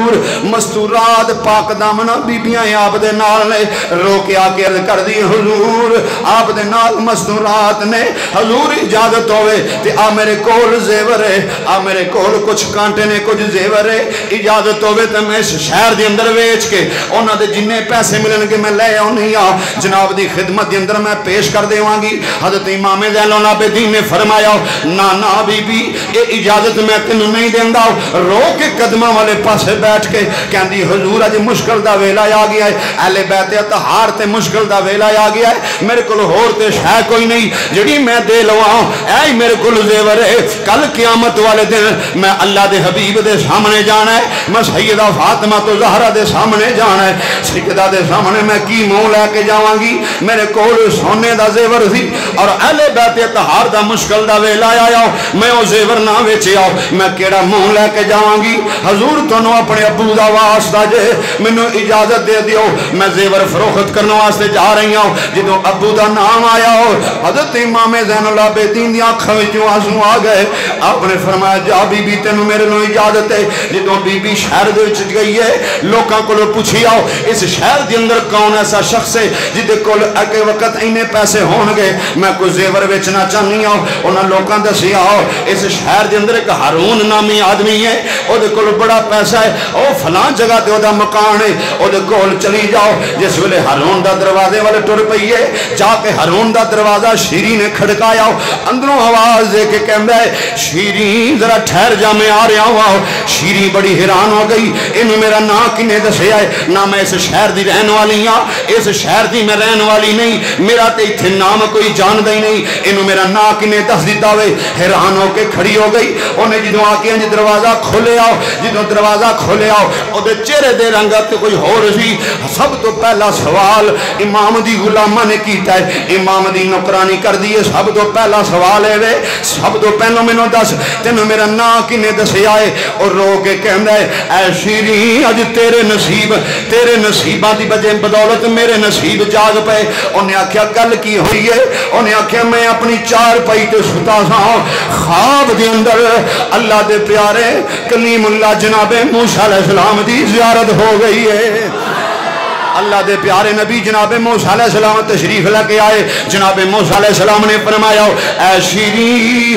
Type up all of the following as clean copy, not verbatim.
حضور مستورات پاک دامنا بیبیاں آپ دے نال نے رو کے آ کے عرض کر دی حضور آپ دے نال مستورات نے حضور اجازت ہوئے تے آ میرے کول زیور ہے آ میرے کول کچھ کانٹے نے کچھ زیور ہے اجازت ہوئے تے میں اس شہر دے اندر ویچ کے انہاں دے جننے پیسے ملن کے میں لے آنی ہاں جناب دی خدمت دے اندر میں پیش کر دیواں گی حضرت امام زین العابدین نے فرمایا نا بی بی یہ اجازت میں تینوں نہیں دیندا رو کے قدماں والے پاسے بیٹھ کے کہندی حضور اج مشکل دا ویلا آ گیا ہے اہل بیت اطہار تے مشکل دا ویلا آ گیا ہے میرے کول ہور تے شے کوئی نہیں جڑی میں دے لواں اے میرے کول زیور ہے کل قیامت والے دن میں اللہ دے حبیب دے سامنے جانا ہے میں سیدہ فاطمہ تو زہرا دے سامنے جانا ہے سیدہ دے سامنے میں کی منہ لے کے جاواں گی میرے کول سونے دا زیور سی اور اہل بیت اطہار دا مشکل دا ویلا آیا میں او زیور نہ ویچیا میں کیڑا منہ لے کے جاواں گی حضور تانوں اپنے ابو دا واسطہ جے مینوں اجازت دے دیو میں زیور فروخت کرنے واسطے جا رہی ہوں جدوں ابو دا نام آیا حضرت امام زین العابدین دی اکھاں وچوں آنسو آ گئے آپ نے فرمایا جا بی بی تینوں میرے نوں اجازت ہے جدوں بی بی شہر دے وچ گئی ہے لوکاں کولوں پوچھی آؤ اس شہر دے اندر کون ایسا شخص ہے جدے کول اگے وقت اینے پیسے ہون گے میں کوئی زیور بیچنا چاہنی ہوں انہاں لوکاں دسی آؤ اس شہر دے اندر ایک ہارون نامی آدمی ہے او دے کول بڑا پیسہ ہے او فلاں جگہ تے او دا مکان ہے او دے کول چلی جاؤ جس ویلے ہارون دا دروازے والے ٹر پئی ہے جا کے ہارون دا دروازہ شیری نے کھڑکایا اندروں آواز دے کے کہندا ہے شیری ذرا ٹھہر جا میں آ رہا ہوں شیری بڑی حیران ہو گئی اینوں میرا نام کنے دسیا ہے نہ میں اس شہر دی رہن والی ہاں اس شہر دی میں رہن والی نہیں میرا تے ایتھے نام کوئی جاندا ہی نہیں اینوں میرا نام کنے دس دتا وے حیران ہو کے کھڑی ہو گئی اونے جدوں آ کے دروازہ کھولیا جدوں دروازہ کھولیا او دے چہرے دے رنگ تے کوئی ہور سی سب تو پہلا سوال امام دی غلاماں نے کیتا ہے امام دی نوکرانی کر دی ہے سب تو پہلا سوال ہے وے سب تو پہلو مینوں دس تینوں میرا نام کنے دسیا ہے اور رو کے کہندا ہے اے شیری اج تیرے نصیباں دی وجہ بدولت میرے نصیب جاگ پے انہیں آکھیا گل کی ہوئی ہے انہیں آکھیا میں اپنی چار پائی تے ستا سا خواب دے اندر اللہ دے پیارے کلیم اللہ جناب موسیٰ علیہ السلام دی زیارت ہو گئی ہے اللہ دے پیارے نبی جناب موسیٰ علیہ السلام تشریف لے کے آئے جناب موسیٰ علیہ السلام نے فرمایا اے شیری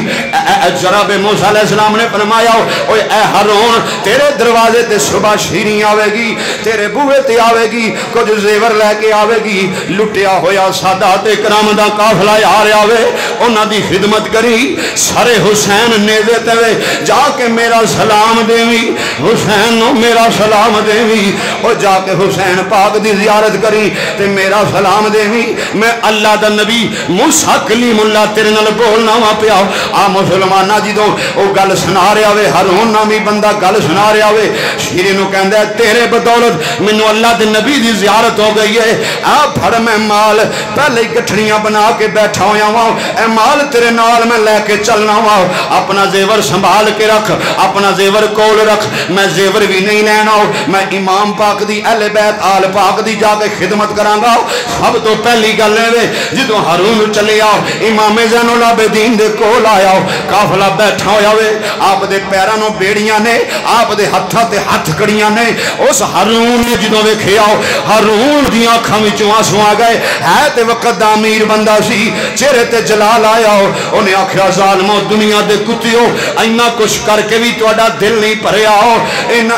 جناب موسیٰ علیہ السلام نے فرمایا اے ہارون تیرے دروازے تے صبح شیری آوے گی تیرے بوئے تے آوے گی کچھ زیور لے کے آوے گی لٹیا ہویا سادات اکرام دا قافلہ آ رہا ہوئے انہاں دی خدمت کری سارے حسین نیزے تے جا کے میرا سلام دیوی حسین نو میرا سلام دیوی اور جا کے حسین پاک دی زیارت کری تے میرا سلام دیوی میں اللہ دا نبی موسیٰ کلیم اللہ تیرے نال بولنا وا پیا آ مسلمانہ جدوں او گل سنا رہا ہوئے ہارون نامی بندہ گل سنا رہا ہوئے شیری نو کہندا ہے تیرے بدولت مینوں اللہ دے نبی دی زیارت ہو گئی ہے آ پھڑ میں مال پہلے گٹھڑیاں بنا کے بیٹھا ہویا وا اے مال تیرے نال میں لے کے چلنا وا اپنا زیور سنبھال کے رکھ اپنا زیور کول رکھ میں زیور بھی نہیں لینا میں امام پاک دی اہل بیت آل پاک دی جا کے خدمت کرانگا سب تو پہلی گل ہے جدوں ہارون چلے آؤ امام زین العابدین دے کول آیا قافلہ بیٹھا ہویا ہوئے آپ دے پیراں نوں بیڑیاں نے آپ دے ہتھاں تے ہتھ کڑیاں نے اس ہارون نے جدوں ویکھیا ہارون دی اکھاں وچوں آنسو آ گئے ہے تے وقت دا امیر بندہ سی چہرے تے جلال آیا انہیں آکھیا ظالمو دنیا دے کتیو اینا کچھ کر کے بھی تہاڈا دل نہیں بھریا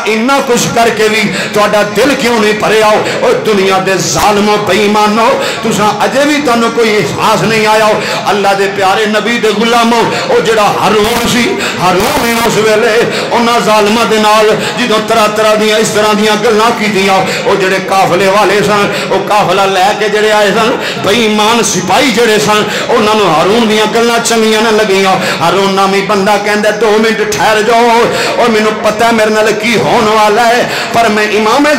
اینا کچھ کر کے بھی تہاڈا دل کیوں نہیں بھریا اور دنیا دے ظالموں بے ایمانو تساں اجے بھی تانوں کوئی احساس نہیں آیا اللہ دے پیارے نبی دے غلاموں او جڑا ہارون سی ہارون نے اس ویلے انہاں ظالماں دے نال جدوں طرح دیاں اس طرح دیاں گلاں کیتیاں او جڑے قافلے والے سن او قافلہ لے کے جڑے آئے سن بے ایمان سپاہی جڑے سن انہاں نوں ہارون دیاں گلاں چنگیاں نہ لگیاں ہارون نامی بندہ کہندا 2 منٹ ٹھہر جاؤ اور مینوں پتہ ہے میرے نال کی ہون والا ہے پر میں امام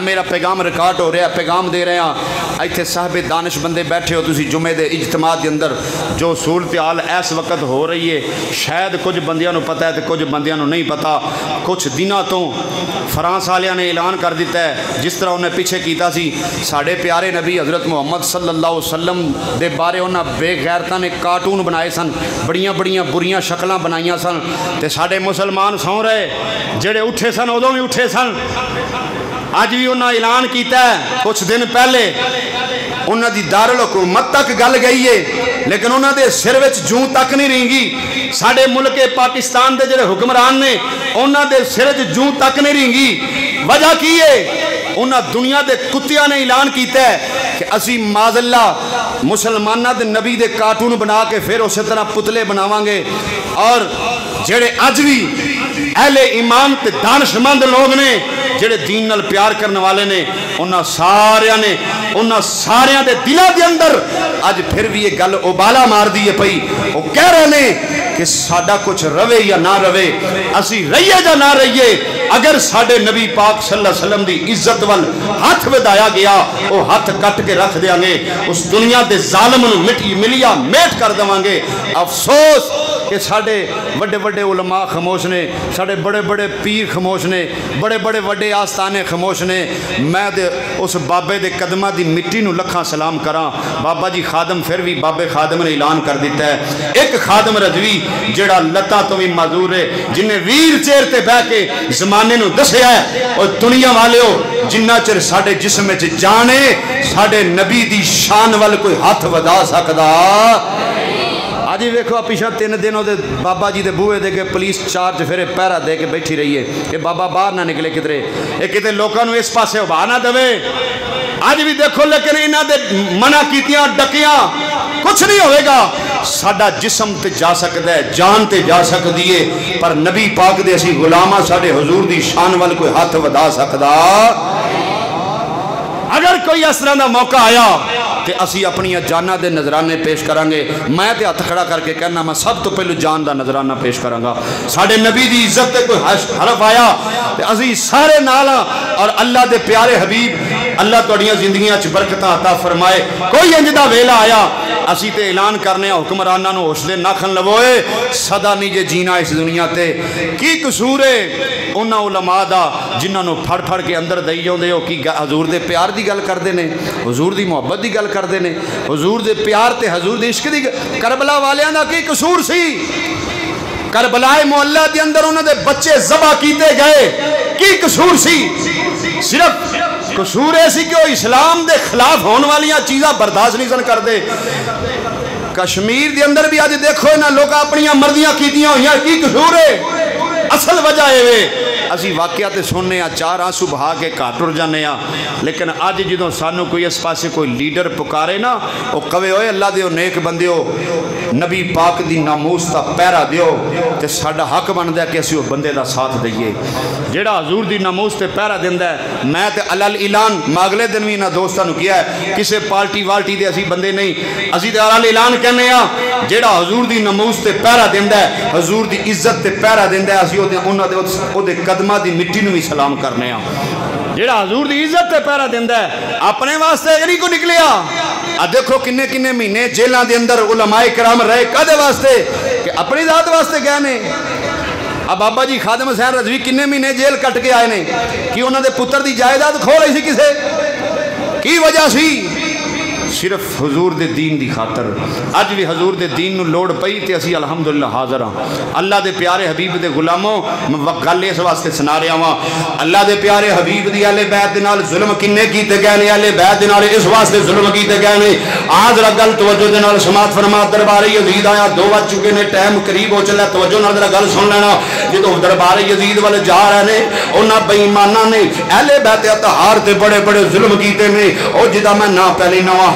میرا پیغام ریکارڈ ہو رہا ہے, پیغام دے رہے ہیں. ایتھے صاحب دانش بندے بیٹھے ہو تسی جمعے دے اجتماع دے اندر, جو صورتحال اس وقت ہو رہی ہے شاید کچھ بندیاں نو پتہ ہے تے کچھ بندیاں نو نہیں پتہ. کچھ دنوں تو فرانس والیاں نے اعلان کر دیتا ہے, جس طرح انہیں پیچھے کیتا سی ساڑھے پیارے نبی حضرت محمد صلی اللہ علیہ وسلم دے بارے انہاں بے غیرتاں نے کارٹون بنائے سن, بڑیاں بڑیاں بریاں شکلاں بنائیاں سن, تے ساڑھے مسلمان سو رہے جڑے اٹھے سن ادوں بھی اٹھے سن. اج بھی انہاں اعلان کیتا ہے کچھ دن پہلے انہاں دی دارالحکومت تک گل گئی ہے, لیکن انہاں دے سر وچ جوں تک نہیں رینگی. ساڑھے ملک پاکستان دے جڑے حکمران نے انہاں دے سر وچ جوں تک نہیں رینگی. وجہ کی ہے؟ انہاں دنیا دے کتیاں نے اعلان کیتا ہے کہ اسی معاذ اللہ مسلمانہ دے نبی دے کارٹون بنا کے پھر اسی طرح پتلے بناواں گے. اور جڑے اج بھی اہل ایمان تے دانشمند لوگ نے جڑے دین نال پیار کرنے والے نے انہاں ساریاں دے دلوں دے اندر اج پھر بھی یہ گل ابالا مار دی ہے پئی. وہ کہہ رہے نے کہ ساڈا کچھ روے یا نہ روے, اسی رہیے یا نہ رہیے, اگر ساڈے نبی پاک صلی اللہ علیہ وسلم دی عزت وال ہاتھ ودایا گیا وہ ہاتھ کٹ کے رکھ دیاں گے, اس دنیا دے ظالم نو ملیا میٹ کر دیواں گے. افسوس کہ ساڑھے بڑے بڑے علماء خاموش نے, ساڑھے بڑے بڑے پیر خاموش نے, بڑے بڑے وڈے آستانے خاموش نے. میں دے اس بابے دے قدمہ دی مٹی نو لکھاں سلام کراں. بابا جی خادم پھر بھی بابے خادم نے اعلان کر دیتا ہے, ایک خادم رضوی جڑا لتاں تو بھی معذور ہے, جنہیں ویر چیر تے بہ کے زمانے نو دسیا ہے, اور دنیا والے ہو جنہ چر ساڑھے جسم وچ جانے ساڑھے نبی دی شان وال کوئی ہاتھ ودا سکدا. آج ویکھو پیچھے 3 دنوں دے بابا جی دے بوئے دے کے پولیس چارج پھرے پیرا دے کے بیٹھی رہی ہے کہ بابا باہر نہ نکلے کدھرے, یہ کتے لوگوں نے اس پاسے ابھا نہ دے. آج بھی دیکھو لیکن انہاں دے منع کیتیاں ڈکیاں کچھ نہیں ہوئے گا. ساڈا جسم تے جا سکتا ہے, جان تے جا سکتی ہے, پر نبی پاک دے اسی غلامہ ساڑے حضور دی شان وال کوئی ہاتھ ودا سکدا. اگر کوئی اس طرح دا موقع آیا تے اسی اپنی جانہ دے نظرانے پیش کرانگے. میں تے ہاتھ کھڑا کر کے کہنا میں سب تو پہلو جان دا نظرانہ پیش کرانگا. ساڑھے نبی دی عزت تے کوئی حرف آیا تے اسی سارے نالا, اور اللہ دے پیارے حبیب اللہ توڑیاں زندگیاں چھ برکتہ عطا فرمائے. کوئی انجدہ ویلا آیا اسی تے اعلان کرنے حکمرانہ نو ہوش دے ناکھن لوئے صدا نہیں جے جینا اس دنیا تے. کی قصور ہے انہاں علماء دا جنہاں نو پھڑ پھڑ کے اندر دائی جاؤں دے ہو کی حضور دے پیار دی گل کر دے نے, حضور دی محبت دی گل کر دے نے, حضور دے پیار تے حضور دے عشق دی. کربلا والیاں دا کی قصور سی؟ کربلا معلہ دے اندر انہاں دے بچے ذبح کیتے گئے, کی قصور سی؟ صرف قصور ایسی کہ وہ اسلام دے خلاف ہونے والیاں چیزاں برداشت نہیں سن کر دے. کشمیر دے اندر بھی آج دیکھو نا لوگ اپنیاں مرضیاں کیتیاں ہوئیاں, کی قصور ہے؟ اصل وجہ ہے اسی واقعات سننے ہیں, 4 آنسو بہا کے کاٹر جانے ہیں, لیکن آج جدوں سانو کوئی اس پاسے کوئی لیڈر پکارے نا وہ کہے ہوئے اللہ دیو نیک بندیو نبی پاک دی ناموس تا پیرا دیو, تے ساڑا حق بن دے کہ اسی وہ بندے دا ساتھ دئیے جیڑا حضور دی ناموس تے پیرا دن دے. میں تے علال اعلان ماغلے دن بھی نہ دوستہ نو کیا ہے, کسے پارٹی والٹی دے اسی بندے نہیں, اسی تے علال اعلان کہنے ہیں جیڑا حضور دی ناموس تے پیرا دن دے, حضور دی عزت تے پیرا دن دے, اسی او دے قدمہ دی مٹی نو بھی سلام کرنے ہیں. جیڑا حضور دی عزت تے پیرا دیندہ ہے اپنے واسطے نہیں کو نکلیا. دیکھو کنے کنے مہینے جیلان دے اندر علماء کرام رہے کدے واسطے کہ اپنی ذات واسطے گئے نے. اب بابا جی خادم حسین رضوی کنے مہینے جیل کٹ کے آئے نے, کہ انہوں نے پتر دی جائیداد کھو رہی سی کسے, کی وجہ سی؟ صرف حضور دے دین دی خاطر. اج بھی حضور دے دین نو لوڑ پئی تے اسی الحمدللہ حاضر ہاں. اللہ دے پیارے حبیب دے غلاموں گل اس واسطے سنا رہا ہاں, اللہ دے پیارے حبیب دی اہل بیت دے نال ظلم کنے کیتے گئے نے, اہل بیت دے نال اس واسطے ظلم کیتے گئے نے. آج ذرا گل توجہ دے نال سماعت فرما. دربار یزید آیا 2 بج چکے نے, ٹائم قریب ہو چلا, توجہ نال ذرا گل سن لینا. جدوں دربار یزید والے جا رہے نے انہاں بے ایماناں نے اہل بیت اطہار تے بڑے بڑے ظلم کیتے نے, او جدا میں نہ پہلی نواں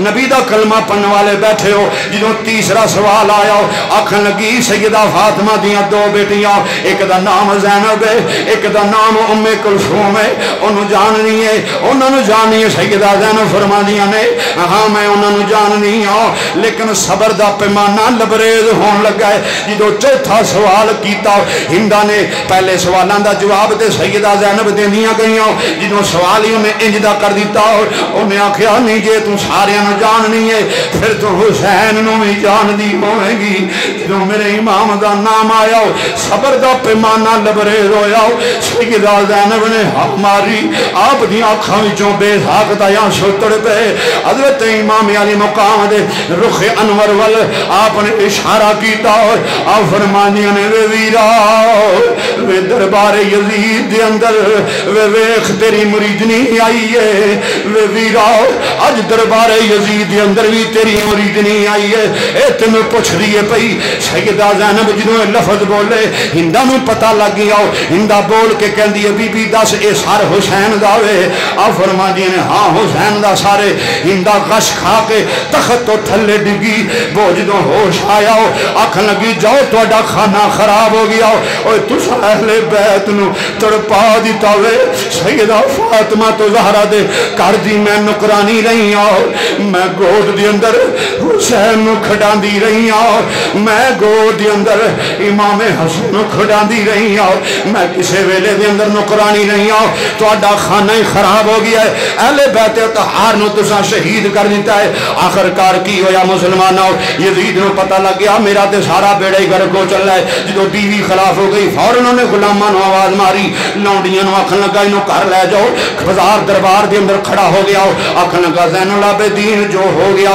نبی دا کلمہ پڑھن والے بیٹھے ہو جدوں تیسرا سوال آیا آکھن لگی سیدہ فاطمہ دیاں دو بیٹیاں ایک دا نام زینب ہے ایک دا نام ام کلثوم ہے انہوں جاننی ہے انہوں نے جاننی ہے سیدہ زینب فرما دیاں نے ہاں میں انہوں نے جاننی ہوں لیکن صبر دا پیمانہ لبریز ہون لگا ہے جدوں چوتھا سوال کیتا ہندا نے پہلے سوالاں دا جواب تے سیدہ زینب دیندیاں گئیاں جدوں سوال ہی انہیں انج دا کر دیتا انہیں آکھیا نہیں جے تم سارے نو جاننی ہے پھر تو حسین نو بھی جان دی ہوئے گی جدوں میرے امام دا نام آیا صبر دا پیمانہ لبریز ہویا سیدہ زینب نے حق ماری آپ دی آنکھاں وچوں بے ساکتا یا سوتڑ پہ حضرت امام علی مقام دے رخ انور ول آپ نے اشارہ کیتا آپ فرمانیاں نے وے ویرا وے دربار یزید دے اندر وے ویخ تیری مریدنی آئی ہے وے ویرا اج دربار یزید دے اندر بھی تیری مریدنی آئی ہے اے تمہیں پوچھ دیئے پئی سیدہ زینب جنہوں لفظ بولے ہندہ میں پتہ لگ گیا ہندہ بول کے کہن دیئے بی بی دس اے سار حسین داوے آپ فرما دیئے نے ہاں حسین دا سارے ہندہ غش کھا کے تخت تو تھلے ڈگی بوجدوں ہوش آیا ہو آکھن لگی جاؤ تو اڈا کھانا خراب ہو گیا ہو اوہ تُس اہل بیت نو تڑپا دیتا ہوئے سیدہ فاطمہ تو زہرہ دے کر دی میں نکرانی رہی ہوں میں گود دی اندر حسین نو کھڑان دی رہی ہوں میں گود دی اندر امام حسن نو کھڑان دی رہی ہوں میں کسے ویلے دی اندر نکرانی رہی ہوں تو اڈا کھانا ہی خراب ہو گیا ہے اہل بیت طہار نو تسا شہید کر دیتا ہے آخر کار کی ہو یا مسلمانوں یزید نو پتہ لگ گیا میرا تے سارا بیڑے ہی گھر کو چل رہا ہے جدو بیوی خلاف ہو گئی فوراً نے غلاماں نو آواز ماری لونڈیاں نو آکھن لگا انہوں کر لے جاؤ بازار دربار دے اندر کھڑا ہو گیا آکھن لگا زین العابدین جو ہو گیا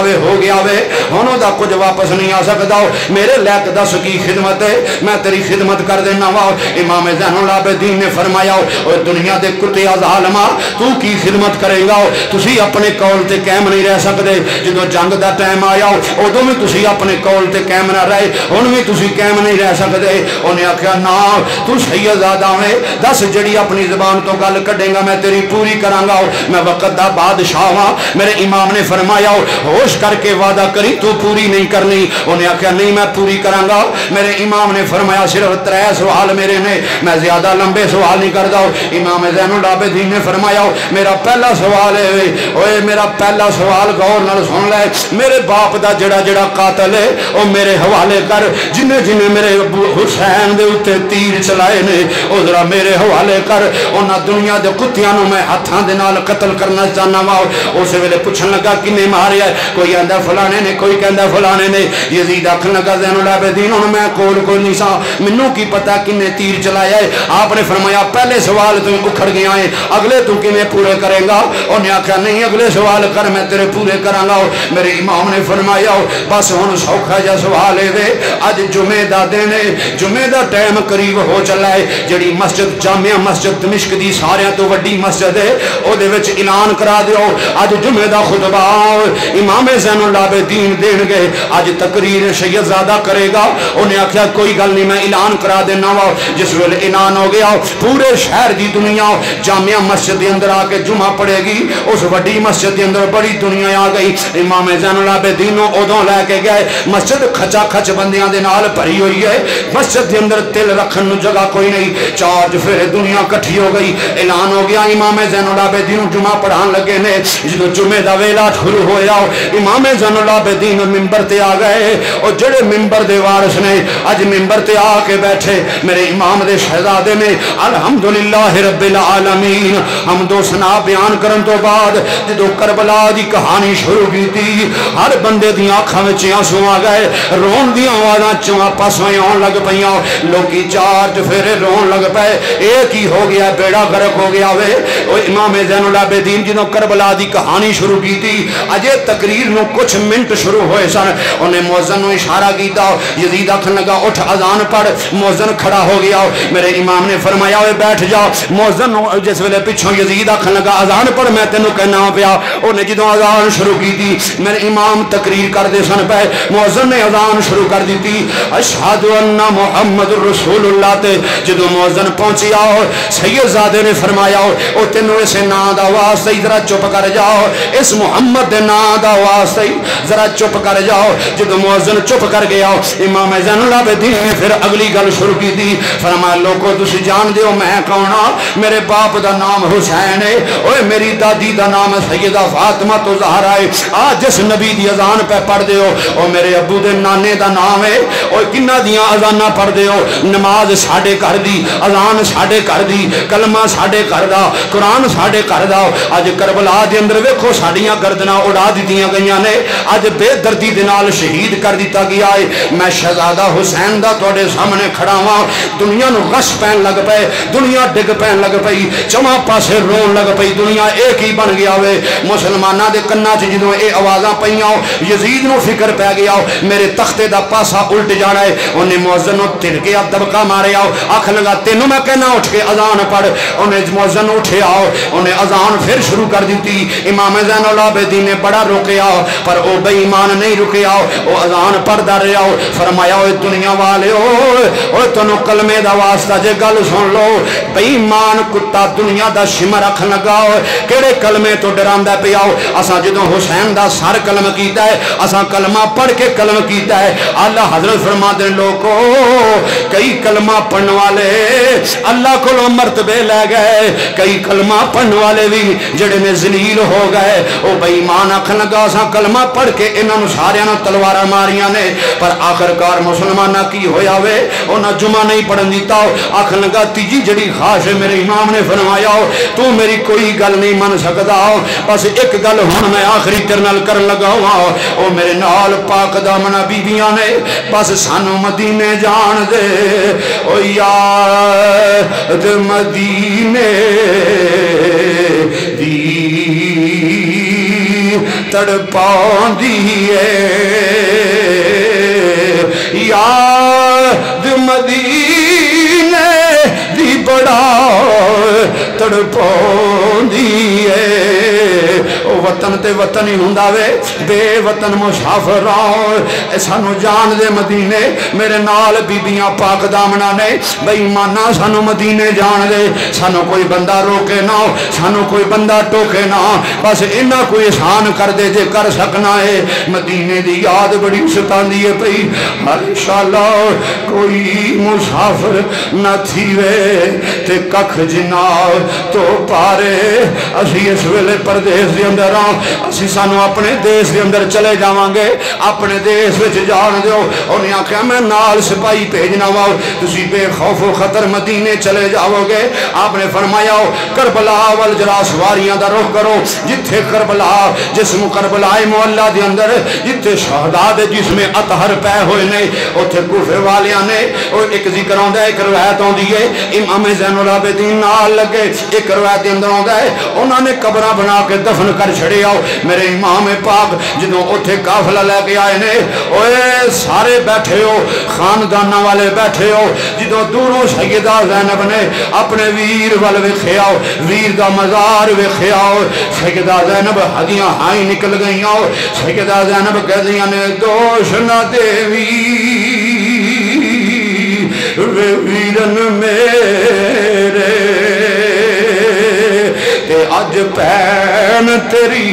وے ہونوں دا کچھ واپس نہیں آ سکتا میرے لیک دس کی خدمت ہے میں تیری خدمت کر دینا وا امام زین العابدین نے فرمایا اور دنیا دے کتے ظالما تو کی خدمت کرے گا تسی اپنے قول تے قائم نہیں رہ سکتے جدو جنگ دا ٹائم آیا ادو بھی تسی اپنے قول تے قائم نہ رہے ہن بھی تسی قائم نہیں رہ سکتے انہیں آخیا نا تو سیدزادہ میں دس جڑی اپنی زبان تو گل کڈے گا میں تیری پوری کراں گا میں وقت دا بادشاہ ہاں میرے امام نے فرمایا ہوش کر کے وعدہ کری تو پوری نہیں کرنی انہیں آخیا نہیں میں پوری کراں گا میرے امام نے فرمایا صرف 3 سوال میرے نے میں زیادہ لمبے سوال نہیں کردا امام زین العابدین نے فرمایا میرا پہلا سوال ہے اوے میرا پہلا سوال غور نال سن لے میرے باپ دا جڑا قاتل ہے او میرے حوالے کر جنہیں میرے حسین دے اوتے تیر چلائے نے او ذرا میرے حوالے کر انہاں دنیا دے کتیاں نو میں ہاتھاں دے نال قتل کرنا چاہنا وا اس ویلے پوچھن لگا کنے ماریا کوئی کہندا فلانے نے کوئی کہندا فلانے نے یزید آکھن لگا زین العابدین ہن میں کول کوئی نہیں سا مینوں کی پتہ کنے تیر چلایا ہے آپ نے فرمایا پہلے سوال تو اکھڑ گیا ہے اگلے تو کنے پورے کرے گا انہیں آکھا نہیں اگلے سوال کر میں تیرے پورے کراں گا میرے امام نے فرمایا بس ہن سوکھا جا سوال ہے اج جمعے دا دن ہے جمعے دا ٹائم قریب ہو چلا ہے جڑی مسجد جامعہ مسجد دمشق دی سارے تو وڈی مسجد ہے او دے وچ اعلان کرا دیو اج جمعے دا خطبہ امام زین العابدین دین گے اج تقریر سیدزادہ کرے گا انہیں آکھیا کوئی گل نہیں میں اعلان کرا دینا وا جس ویلے اعلان ہو گیا پورے شہر دی دنیا جامعہ مسجد دے اندر آ کے جمعہ پڑھے گی اس وڈی مسجد دے اندر بڑی دنیا آ گئی امام زین العابدین نو ادوں لے کے گئے مسجد کھچا کھچ بندیاں دے نال بھری ہوئی ہے مسجد دے اندر تل رکھن نو جگہ کوئی نہیں چارج پھر دنیا کٹھی ہو گئی اعلان ہو گیا امام زین العابدین جمعہ پڑھان لگے نے جدو جمعے دا ویلا شروع ہویا امام زین العابدین ممبر تے آ گئے اور جڑے ممبر دے وارث نے اج ممبر تے آ کے بیٹھے میرے امام دے شہزادے نے الحمدللہ رب العالمین حمد و ثنا بیان کرن تو بعد جدو کربلا دی کہانی شروع کی تھی ہر بندے دی آنکھاں وچ آنسو آ گئے رون دی آوازاں چواں پاسوں آن لگ پیاں لوکی چارج پھر رون لگ پے ایک ہی ہو گیا بیڑا غرق ہو گیا وے او امام زین العابدین جنوں کربلا دی کہانی شروع کی تھی اجے تقریر نو کچھ منٹ شروع ہوئے سن انہیں مؤذن نو اشارہ کیتا یزید آکھن لگا اٹھ اذان پڑھ مؤذن کھڑا ہو گیا میرے امام نے فرمایا اوے بیٹھ جا مؤذن جس ویلے پیچھوں یزید آکھن لگا اذان پڑھ میں تینوں کہنا پیا انہیں جدوں اذان شروع کی تھی میرے امام تقریر کر دے سن پے مؤذن نے اذان شروع کر دی تھی اشہد ان محمد رسول اللہ تے جدوں مؤذن پہنچیا سیدزادے نے فرمایا او تینوں اسے نا دا واسطہ ادھر چپ کر جاؤ اس جس محمد دے نام دا واسطہ ہی ذرا چپ کر جاؤ. جدو مؤذن چپ کر گیا امام زین العابدین نے پھر اگلی گل شروع کی دی. فرمایا لوگو تسی جان دیو میں کون ہاں؟ میرے باپ دا نام حسین ہے، اوے میری دادی دا نام سیدہ فاطمہ تو زہرا ہے. آج جس نبی دی اذان پہ پڑھ دیو او میرے ابو دے نانے دا نام ہے. اوے کنہ دیاں اذاناں پڑھ دیو؟ نماز ساڈے گھر دی، اذان ساڈے گھر دی، کلمہ ساڈے گھر دا، قرآن ساڈے گھر دا. اج کربلا دے اندر ویکھو ساڈیاں گردناں اڑا دتیاں گئیاں نے، اج بے دردی دے نال شہید کر دتا گیا ہے. میں شہزادہ حسین دا تواڈے سامنے کھڑا ہاں. دنیا نو غش پین لگ پے، دنیا ڈگ پین لگ پئی، چواں پاسے رون لگ پئی، دنیا ایک ہی بن گیا وے. مسلماناں دے کناں چ جدوں اے آوازاں پئیاں یزید نو فکر پہ گیا میرے تختے دا پاسا الٹ جانا ہے. انہیں مؤذن نو تھڑکیا دبکا ماریا، آکھ لگا تینوں میں کہنا اٹھ کے اذان پڑھ. انہیں مؤذن اٹھیا، انہیں اذان پھر شروع کر دیتی. امام زین العابدین نے بڑا روکیا پر او بے ایمان نہیں رکیا، او اذان پڑھدا رہیا. فرمایا اوے دنیا والے اوے تانوں کلمے دا واسطہ جے گل سن لو. بے ایمان کتا دنیا دا شمر رکھ لگا کیڑے کلمے تو ڈراندا پیا. اساں جدوں حسین دا سر قلم کیتا ہے، اساں کلمہ پڑھ کے قلم کیتا ہے. اللہ حضرت فرما دے لوگو کئی کلمہ پڑھن والے اللہ کو مرتبے لے گئے، کئی کلمہ پڑھن والے بھی جڑے نے ذلیل ہو گئے. او بے ایمان آکھن لگا اساں کلمہ پڑھ کے انہاں نوں ساریاں نوں تلواراں ماریاں نے پر آخرکار مسلماناں کی ہویا وے انہاں جمعہ نہیں پڑھن دیتا. آکھن لگا تیجی جڑی خواہش ہے میرے امام نے فرمایا تو میری کوئی گل نہیں من سکدا، بس ایک گل ہن میں آخری تیرے نال کرن لگا ہاں. او میرے نال پاک دامنہ بیبیاں نے بس سانو مدینے جان دے. او یاد مدینے دی تڑپاندی ہے، یاد مدینے دی بڑا تڑپاندی ہے. وطن تے وطن ہی ہوندا وے، بے وطن مسافر سانو جان دے مدینے. میرے نال بیبیاں پاک دامنا نے بے ایمانہ سانو مدینے جان دے. سانو کوئی بندہ روکے نہ، سانو کوئی بندہ ٹوکے نہ، بس انہاں کوئی احسان کر دے جے کر سکنا ہے. مدینے دی یاد بڑی ستاندی ہے پئی. انشاءاللہ کوئی مسافر نہ تھی وے تے ککھ جنا تو پارے. اسی اس ویلے پردیس دے اندر اسی سانو اپنے دیس دے اندر چلے جاواں گے، اپنے دیس وچ جان دیو. انہیں آکھیا میں نال سپاہی بھیجنا وا، تسی بے خوف و خطر مدینے چلے جاؤ گے. آپ نے فرمایا کربلا ول جرا سواریاں دا رخ کرو، جتھے کربلا جسم کربلا معلّہ دے اندر جتھے شہداء دے جسم اطہر پے ہوئے نے اوتھے کوفے والیاں نے او ایک ذکر ہوندا ہے، ایک روایت ہوندی ہے امام زین العابدین نال لگے. ایک روایت دے اندر ہوندا ہے انہاں نے قبراں بنا کے دفن کر چھڑے آؤ. میرے امام پاک جدوں اوتھے قافلہ لے کے آئے نے اوے سارے بیٹھے ہو، خانداناں والے بیٹھے ہو. جدوں دوروں سیدہ زینب نے اپنے ویر ول ویکھیا، ویر دا مزار ویکھیا، سیدہ زینب ہدیاں ہائی نکل گئیاں. سیدہ زینب کہدیاں نے دوش نہ دیوی ویرن میرے تے اج پین تیری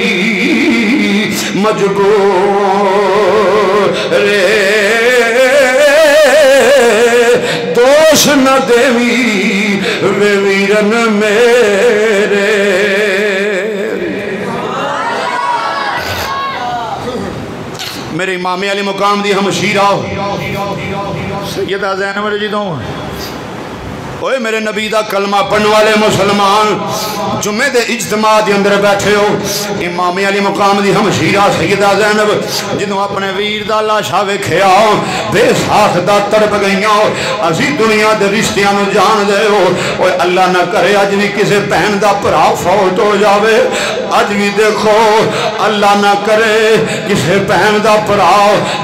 مجبور رے، دوش نہ دیوی ویرن میرے. میرے امام علی مقام دی ہمشیرہ سیدہ زینب جدوں اوے میرے نبی دا کلمہ پڑھن والے مسلمان جمعے دے اجتماع دے اندر بیٹھے ہو. امام علی مقام دی ہمشیرہ سیدہ زینب جدوں اپنے ویر دا لاشا ویکھیا بے ساختہ تڑپ گئیاں. اسی دنیا دے رشتیاں نو جان دے ہو. اوے اللہ نہ کرے اج بھی کسے بہن دا بھرا فوت ہو جاوے. اج بھی دیکھو اللہ نہ کرے کسے بہن دا بھرا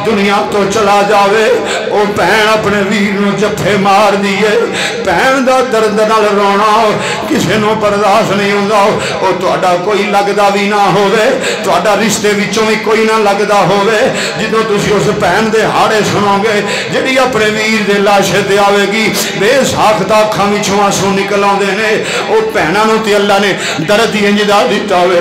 دنیا تو چلا جاوے. او بہن اپنے ویر نو جفے مار دیے. بہن دا درد نال رونا کسے نو برداشت نہیں ہوندا. او تہاڈا کوئی لگدا بھی نہ ہوے، تہاڈا رشتے وچوں بھی کوئی نہ لگدا ہوے. جدوں تسی اس بہن دے ہاڑے سنو گے جڑی اپنے ویر دے لاشے تے آوے گی بے ساختہ اکھاں وچوں آنسو نکل آندے نے. او بہناں نوں تے اللہ نے درد ہی انج دا دتا ہوئے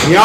6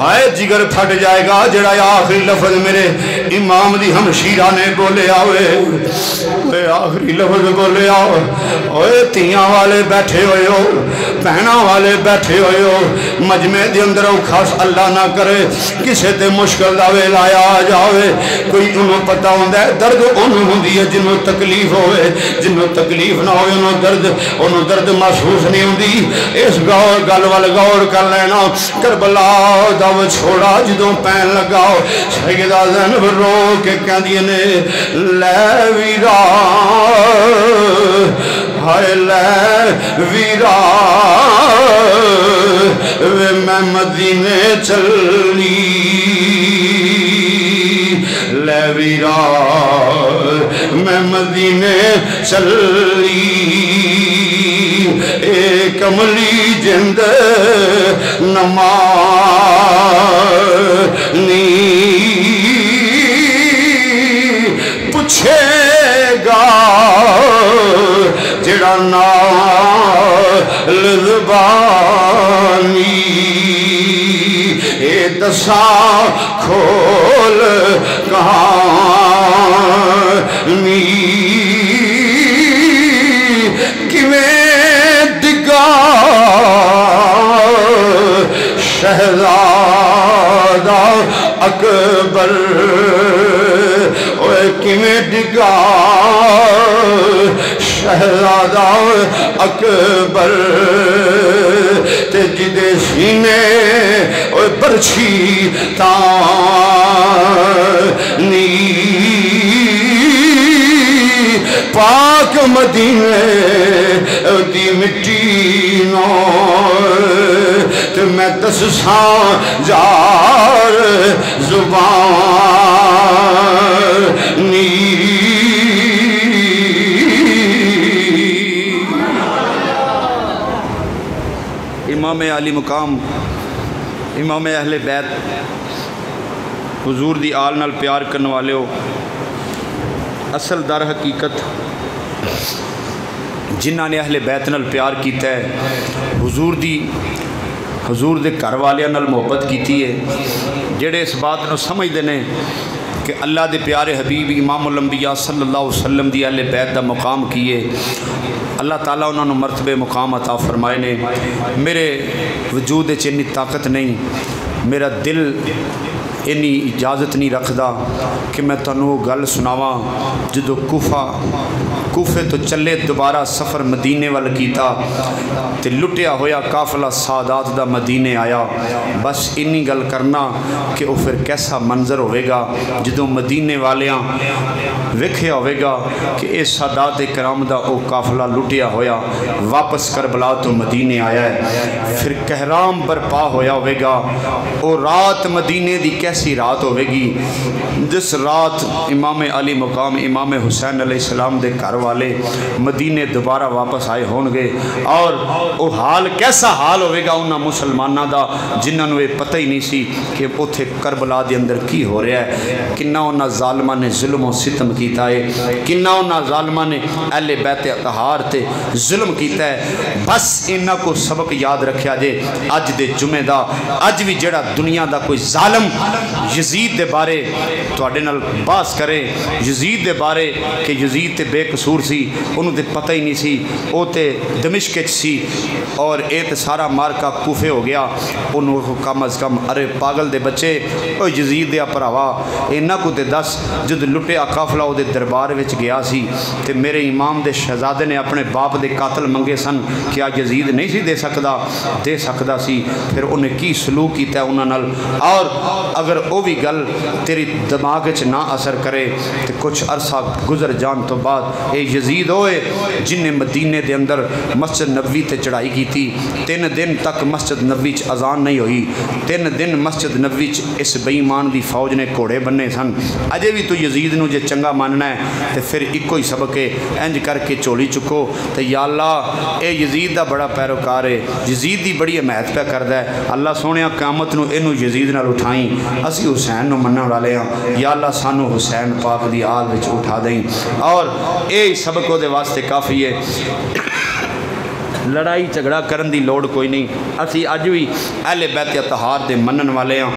ہائے جگر پھٹ جائے گا جڑا آخری لفظ میرے امام دی ہمشیرہ نے بولے آوے آخری لفظ بولے آو اوے تیاں والے بیٹھے ہوئے ہو پہنا والے بیٹھے ہوئے ہو مجمع دے اندر خاص اللہ نہ کرے کسے تے مشکل دا ویلا آ جاوے کوئی انہوں پتہ ہوندہ ہے درد انہوں ہوندی ہے جنہوں تکلیف ہوئے جنہوں تکلیف نہ ہوئے انہوں درد محسوس نہیں ہوندی اس گل وال غور کر لینا کربلا دا چھوڑا جدوں پین لگاؤ سیدہ زینب رو کے کہندی نے لے ویرا ہائے لے ویرا وے میں مدینے چلی لے ویرا میں مدینے چلی اے کملی جند نمانی پوچھے گا جڑا نال زبانی اے دساں کھول کہانی کیویں ڈگا شہزادہ اکبر اوے کیویں ڈگا شہزادہ اکبر تے جدے سینے اوے برچھی تانی پاک مدینے دی مٹی نو تے میں دساں جار زبانی امام علی مقام امام اہل بیت حضور دی آل نال پیار کرنے والے ہو اصل در حقیقت جنہاں نے اہل بیت نال پیار کیتا ہے حضور دے گھر والے نال محبت کیتی ہے جڑے اس بات نو سمجھدے نے کہ اللہ دے پیارے حبیب امام الانبیاء صلی اللہ علیہ وسلم دی اہل بیت دا مقام کیے اللہ تعالیٰ انہوں نے مرتبہ مقام عطا فرمائے نے میرے وجود انی طاقت نہیں میرا دل انی اجازت نہیں رکھدا کہ میں تنوں گل سناواں جدو کوفے تو چلے دوبارہ سفر مدینے وال کیتا تے لٹیا ہویا قافلہ سادات دا مدینے آیا بس انی گل کرنا کہ وہ پھر کیسا منظر ہوئے گا جدو مدینے والیاں ویکھیا ہوئے گا کہ اے سادات کرام دا او قافلہ لٹیا ہویا واپس کربلا تو مدینے آیا ہے پھر کہرام برپا ہویا ہوئے گا او رات مدینے دی کیسی رات ہوئے گی جس رات امام علی مقام امام حسین علیہ السلام دے گھر والے مدینے دوبارہ واپس آئے ہونگے اور او حال کیسا حال ہوئے گا انہاں مسلمانہ دا جنہاں نوے پتہ ہی نہیں سی کہ اتھے کربلا دے اندر کی ہو رہا ہے کنہ انہاں ظالمہ نے ظلم و ستم کیتا ہے کنہ انہاں ظالمہ نے اہل بیت اطہار تے ظلم کیتا ہے بس انہاں کو سبق یاد رکھیا جے اج دے جمعہ دا اج بھی جڑا دنیا دا کوئی ظالم یزید دے بارے تواڈے نال باس کرے یزید دے بارے کہ یزید تے بے قصور سی انہوں تے پتہ ہی نہیں سی او تے دمشق سی اور اے تے سارا مارکا کوفے ہو گیا انہوں کم از کم ارے پاگل دے بچے او یزید دے پراوا انہاں کو تے دس جد لٹیا قافلہ او دے دربار وچ گیا سی تے میرے امام دے شہزادے نے اپنے باپ دے قاتل منگے سن کیا یزید نہیں سی دے سکدا سی پھر انہیں کی سلوک کیتا ہے انہاں نال اور اگر او بھی گل تیری دماغ وچ نہ اثر کرے تے کچھ عرصہ گزر جان تو بعد اے یزید ہوئے جن نے مدینے دے اندر مسجد نبوی تے چڑھائی کی تھی 3 دن تک مسجد نبوی چ اذان نہیں ہوئی 3 دن مسجد نبوی چ اس بے ایمان دی فوج نے گھوڑے بننے سن اجے بھی تو یزید نو جے چنگا ماننا ہے تے پھر ایکو ہی سبق ہے انج کر کے چولی چکو تے یا اللہ اے یزید دا بڑا پیروکار ہے یزید دی بڑی حمایت پہ کردا ہے اللہ سونیا قیامت نو اینو یزید نال اٹھائیں اسی حسین نو منن والے ہاں یا اللہ سانو حسین پاک دی آل وچ اٹھا دیں اور اے سبق دے واسطے کافی ہے لڑائی جھگڑا کرن دی لوڑ کوئی نہیں. اسی اج بھی اہل بیت اطہار دے منن والے ہاں.